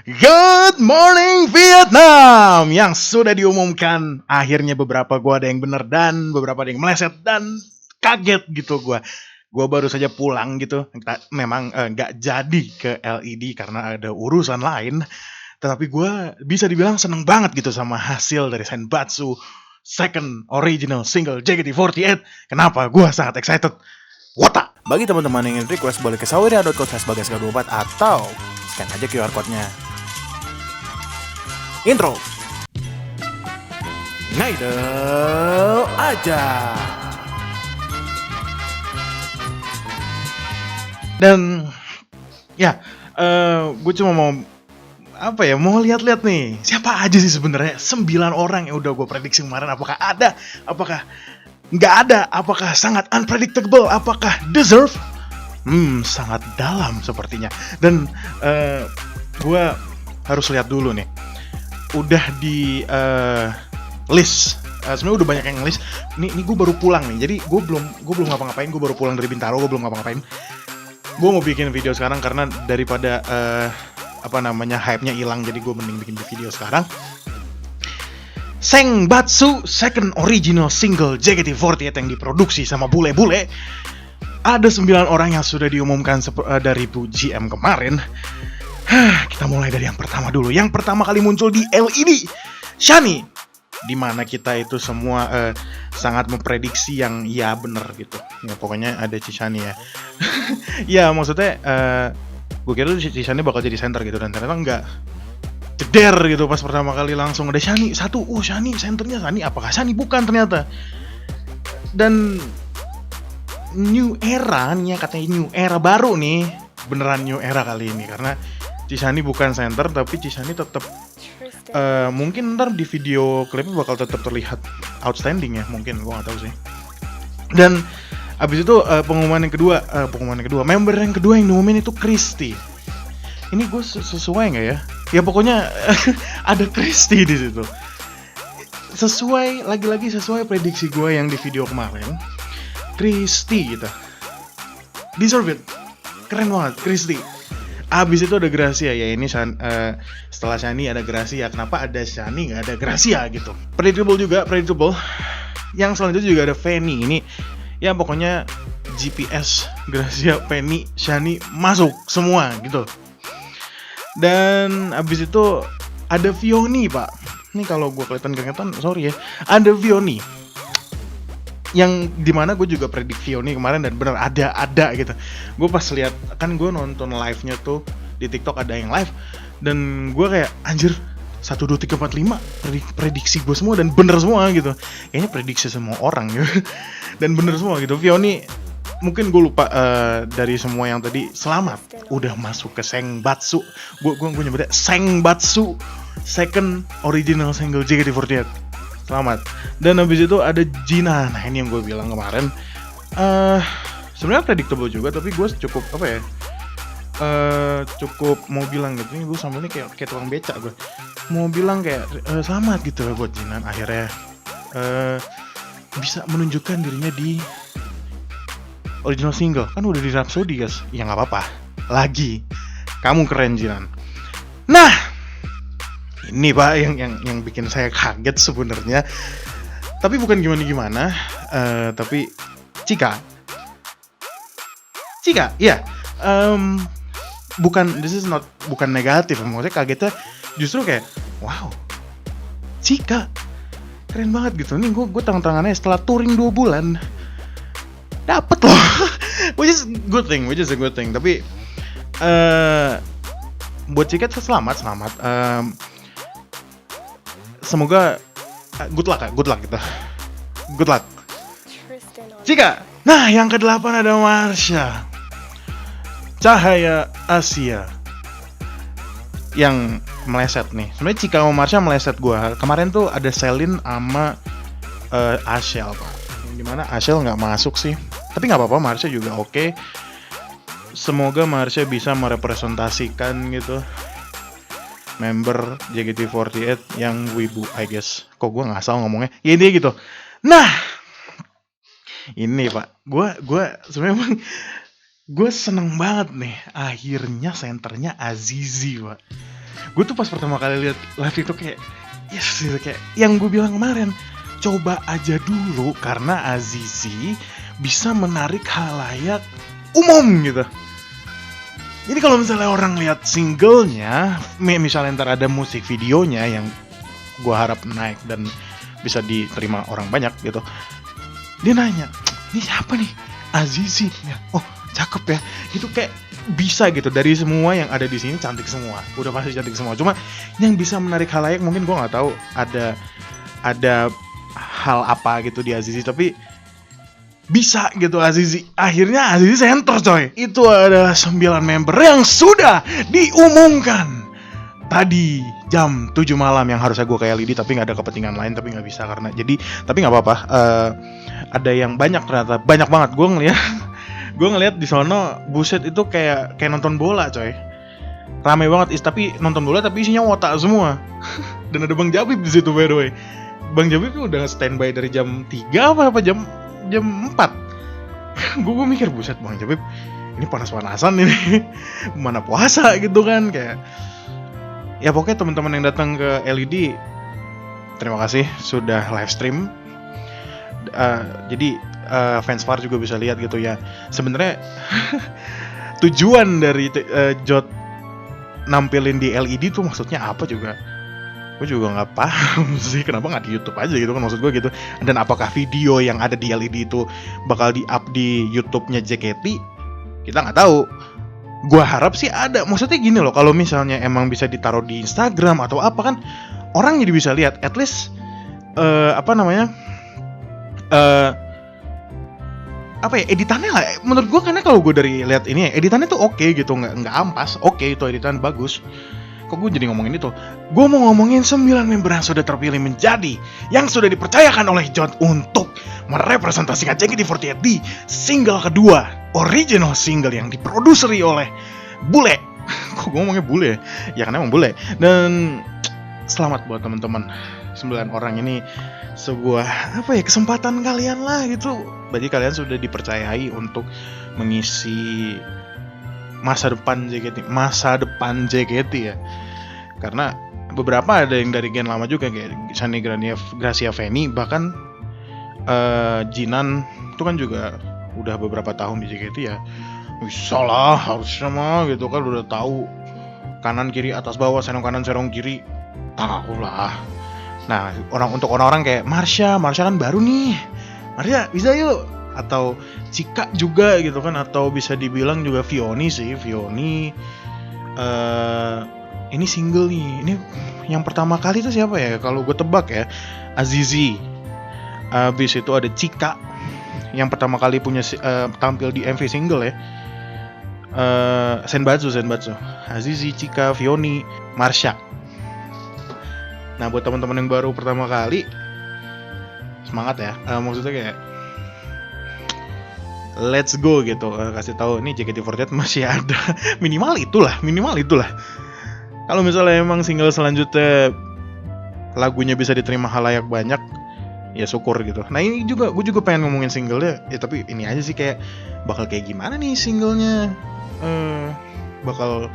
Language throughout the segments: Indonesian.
Good morning Vietnam. Yang sudah diumumkan. Akhirnya beberapa gua ada yang bener dan beberapa ada yang meleset. Dan kaget gitu gua. Gua baru saja pulang gitu. Memang nggak jadi ke LED karena ada urusan lain. Tetapi gua bisa dibilang seneng banget gitu sama hasil dari Senbatsu second original single JKT48. Kenapa? Gua sangat excited. Wota! Bagi teman-teman yang ingin request, boleh ke saweria.co/bagasga24 atau scan aja QR code-nya. Intro. Ngaidel aja. Dan ya, gue cuma mau mau lihat-lihat nih siapa aja sih sebenarnya 9 orang yang udah gue prediksi kemarin. Apakah ada, apakah nggak ada, apakah sangat unpredictable, apakah deserve? Sangat dalam sepertinya. Dan gue harus lihat dulu nih, udah di list. Sebenarnya udah banyak yang list. Nih gue baru pulang nih, jadi gue belum ngapa-ngapain. Gue baru pulang dari Bintaro, gue belum ngapa-ngapain. Gue mau bikin video sekarang karena daripada hype-nya hilang, jadi gue mending bikin video sekarang. Senbatsu second original single JKT48 yang diproduksi sama bule-bule. Ada 9 orang yang sudah diumumkan dari Bu GM kemarin. Kita mulai dari yang pertama dulu. Yang pertama kali muncul di LED, Shani. Dimana kita itu semua sangat memprediksi yang ya bener gitu. Ya pokoknya ada Shani ya. Ya maksudnya gue kira Shani bakal jadi center gitu, dan ternyata enggak. Jeder gitu pas pertama kali langsung ada Shani satu. Shani senternya Shani, apakah Shani? Bukan ternyata. Dan new era nih ya, katanya new era baru nih, beneran new era kali ini karena Shani bukan center tapi Shani tetap mungkin ntar di video klipnya bakal tetap terlihat outstanding ya, mungkin gua nggak tahu sih. Dan abis itu pengumuman yang kedua, member yang kedua yang diumumin itu Christy. Ini gue sesuai nggak ya? Ya pokoknya ada Christy di situ. Sesuai, lagi-lagi sesuai prediksi gue yang di video kemarin. Christy gitu. Deserve it. Keren banget Christy. Abis itu ada Gracia ya, ini setelah Shani ada Gracia. Kenapa ada Shani nggak ada Gracia gitu? Predictable. Yang selanjutnya juga ada Fanny. Ini ya pokoknya GPS, Gracia, Fanny, Shani masuk semua gitu. Dan abis itu ada Vioni pak. Ini kalau gue kelihatan sorry ya. Ada Vioni. Yang dimana gue juga predik Vioni kemarin dan bener ada gitu. Gue pas lihat, kan gue nonton live-nya tuh di TikTok, ada yang live. Dan gue kayak anjir, 1, 2, 3, 4, 5 prediksi gue semua dan bener semua gitu. Kayaknya prediksi semua orang gitu. Dan bener semua gitu. Vioni, mungkin gue lupa dari semua yang tadi, selamat udah masuk ke Senbatsu. Gue nyebutnya Senbatsu second original single JKT48. Selamat. Dan habis itu ada Gina. Nah ini yang gue bilang kemarin, sebenarnya predictable juga, tapi gue cukup cukup mau bilang gitu. Ini gue sambil nih kayak tukang becak, gue mau bilang kayak selamat gitu lah buat Gina. Akhirnya bisa menunjukkan dirinya di original single. Kan udah di Rhapsody guys. Ya gak apa-apa. Lagi kamu keren Jinan. Nah ini pak yang bikin saya kaget sebenarnya. Tapi bukan gimana-gimana. Tapi Chika ya. Bukan negatif. Maksudnya kagetnya justru kayak wow, Chika keren banget gitu. Nih gue tangan-tangannya setelah touring 2 bulan dapet loh. which is a good thing. Tapi buat Chika selamat. Semoga good luck gitu. Good luck Chika. Nah yang ke-8 ada Marsha Cahaya Asia yang meleset nih. Sebenarnya Chika sama Marsha meleset gue. Kemarin tuh ada Celine sama Ashel pak. Dimana Ashel nggak masuk sih. Tapi nggak apa-apa, Marsha juga oke. Semoga Marsha bisa merepresentasikan gitu member JKT48 yang wibu, I guess. Kok gue ngasal ngomongnya? Ya dia gitu. Nah, ini pak, gue sebenarnya gue seneng banget nih. Akhirnya senternya Azizi pak. Gue tuh pas pertama kali lihat live itu kayak yes gitu, kayak yang gue bilang kemarin, coba aja dulu karena Azizi bisa menarik khalayak umum gitu. Jadi kalau misalnya orang lihat singlenya, misalnya ntar ada musik videonya yang gue harap naik dan bisa diterima orang banyak gitu, dia nanya, ini siapa nih? Azizi ya. Oh cakep ya. Itu kayak bisa gitu, dari semua yang ada di sini cantik semua, udah pasti cantik semua. Cuma yang bisa menarik khalayak mungkin gue nggak tahu ada hal apa gitu di Azizi, tapi bisa gitu Azizi. Akhirnya Azizi center coy. Itu ada 9 member yang sudah diumumkan tadi jam 7 malam, yang harusnya gue kayak LED tapi nggak ada kepentingan lain, tapi nggak bisa karena jadi, tapi nggak apa-apa. Ada yang banyak ternyata, banyak banget. Gue ngeliat di sono, buset itu kayak nonton bola coy. Rame banget tapi nonton bola tapi isinya otak semua. Dan ada Bang Jabib di situ by the way. Bang Jabib tuh udah standby dari jam 3 apa jam 4. Gue mikir buset Bang Jabib ini panas-panasan ini. Mana puasa gitu kan, kayak ya pokoknya teman-teman yang datang ke LED, terima kasih sudah live stream. Jadi fans VAR juga bisa lihat gitu ya. Sebenarnya tujuan dari Jot nampilin di LED tuh maksudnya apa juga? Gue juga nggak paham sih, kenapa nggak di YouTube aja gitu kan, maksud gue gitu. Dan apakah video yang ada di LED itu bakal di-up di YouTube-nya JKT? Kita nggak tahu. Gue harap sih ada. Maksudnya gini loh, kalau misalnya emang bisa ditaruh di Instagram atau apa kan, orang jadi bisa lihat. At least editannya lah. Menurut gue, karena kalau gue dari lihat ini editannya tuh oke gitu, nggak ampas. Oke, itu editan bagus. Kok gue jadi ngomongin itu? Gue mau ngomongin 9 member yang sudah terpilih menjadi, yang sudah dipercayakan oleh Jot untuk merepresentasikan JKT48 di single kedua, original single yang diproduseri oleh Bule. Kok gue ngomongnya Bule ya? Ya karena emang Bule. Dan selamat buat teman-teman 9 orang ini, sebuah kesempatan kalian lah gitu. Berarti kalian sudah dipercayai untuk mengisi masa depan JKT ya. Karena beberapa ada yang dari gen lama juga, kayak Shani Gracia Feni, bahkan Jinan itu kan juga udah beberapa tahun di JKT ya. Bisa lah, harusnya mah gitu kan, udah tahu kanan kiri atas bawah, serong kanan serong kiri, tahu lah. Nah, untuk orang-orang kayak Marsha kan baru nih, Marsha bisa yuk, atau Cika juga gitu kan, atau bisa dibilang juga Vioni sih. Ini single nih, ini yang pertama kali itu siapa ya, kalau gue tebak ya, Azizi. Abis itu ada Cika yang pertama kali punya tampil di MV single ya. Senbatsu, Azizi, Cika, Vioni, Marsha. Nah, buat teman-teman yang baru pertama kali, semangat ya. Maksudnya kayak let's go gitu, kasih tahu nih JKT48 masih ada. minimal itulah. Kalau misalnya emang single selanjutnya lagunya bisa diterima halayak banyak, ya syukur gitu. Nah, ini juga gue juga pengen ngomongin singlenya ya, tapi ini aja sih, kayak bakal kayak gimana nih singlenya, bakal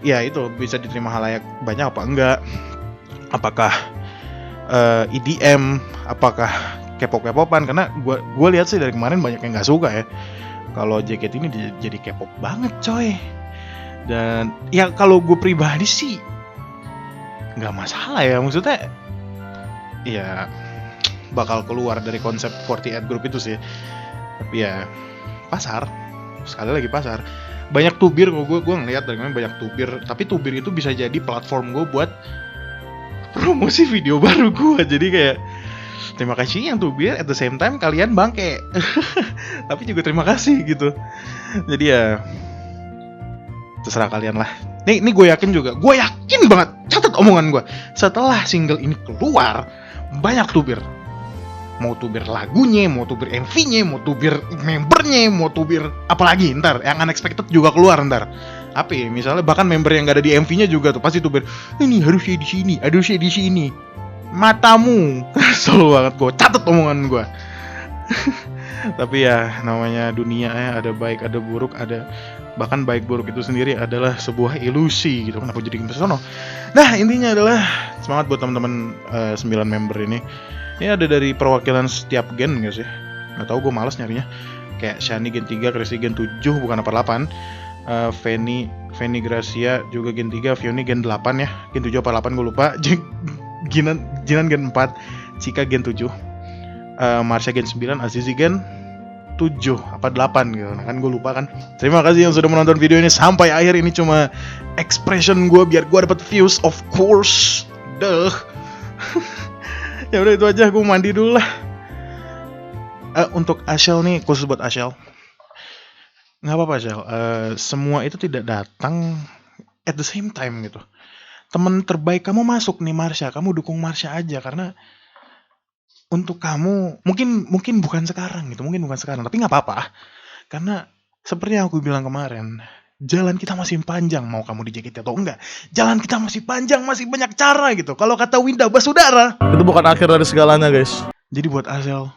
ya itu bisa diterima halayak banyak apa enggak, apakah EDM, apakah K-pop-K-popan. Karena gue lihat sih dari kemarin banyak yang nggak suka ya kalau JKT ini jadi K-pop banget coy. Dan ya kalau gue pribadi sih nggak masalah ya, maksudnya ya bakal keluar dari konsep 48 Group itu sih. Tapi ya pasar, sekali lagi pasar. Banyak tubir kok, gue ngeliat dari kemarin banyak tubir. Tapi tubir itu bisa jadi platform gue buat promosi video baru gue. Jadi kayak terima kasih yang tubir, at the same time kalian bangke. Tapi juga terima kasih gitu. Jadi ya terserah kalian lah. Nih gue yakin banget, catat omongan gue, setelah single ini keluar banyak tubir. Mau tubir lagunya, mau tubir MV-nya, mau tubir membernya, mau tubir apalagi ntar yang unexpected juga keluar ntar. Apa ya, misalnya bahkan member yang gak ada di MV-nya juga tuh pasti tubir, ini harusnya di sini. Matamu. Selalu banget gue catat omongan gue. Tapi ya namanya dunia ya, ada baik ada buruk, ada bahkan baik buruk itu sendiri adalah sebuah ilusi gitu. Kenapa jadi ke sono? Nah, intinya adalah semangat buat teman-teman 9 member ini. Ini ada dari perwakilan setiap gen enggak sih? Nggak tahu, gue malas nyarinya. Kayak Shani gen 3, Chrissy gen 7 bukan apa 8. Fanny Gracia juga gen 3, Fioni gen 8 ya. Gen 7 apa 8 gue lupa. Jinan gen 4, Cika gen 7. Marsha gen 9, Azizi gen 7 apa 8 gitu. Nah kan gue lupa kan. Terima kasih yang sudah menonton video ini sampai akhir. Ini cuma expression gue biar gue dapat views, of course. Duh. Ya udah itu aja, gue mandi dulu lah. Untuk Ashel nih, khusus buat Ashel. Nggak apa-apa Ashel. Semua itu tidak datang at the same time gitu. Temen terbaik kamu masuk nih Marsha, kamu dukung Marsha aja karena untuk kamu mungkin bukan sekarang gitu, mungkin bukan sekarang, tapi nggak apa-apa karena seperti yang aku bilang kemarin, jalan kita masih panjang, mau kamu di JKT atau enggak, jalan kita masih panjang, masih banyak cara gitu. Kalau kata Winda Basudara, Itu bukan akhir dari segalanya, guys. jadi buat Azel,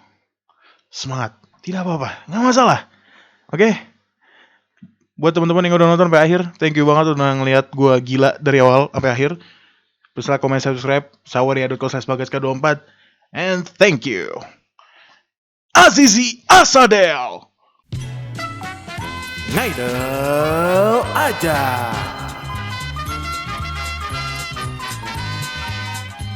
semangat, tidak apa-apa, nggak masalah, oke? Buat teman-teman yang udah nonton sampai akhir, thank you banget udah ngeliat gue gila dari awal sampai akhir. Terus like, comment, subscribe, sawaria.co/bagasK24. And thank you, Azizi Asadel. Ngaidel aja.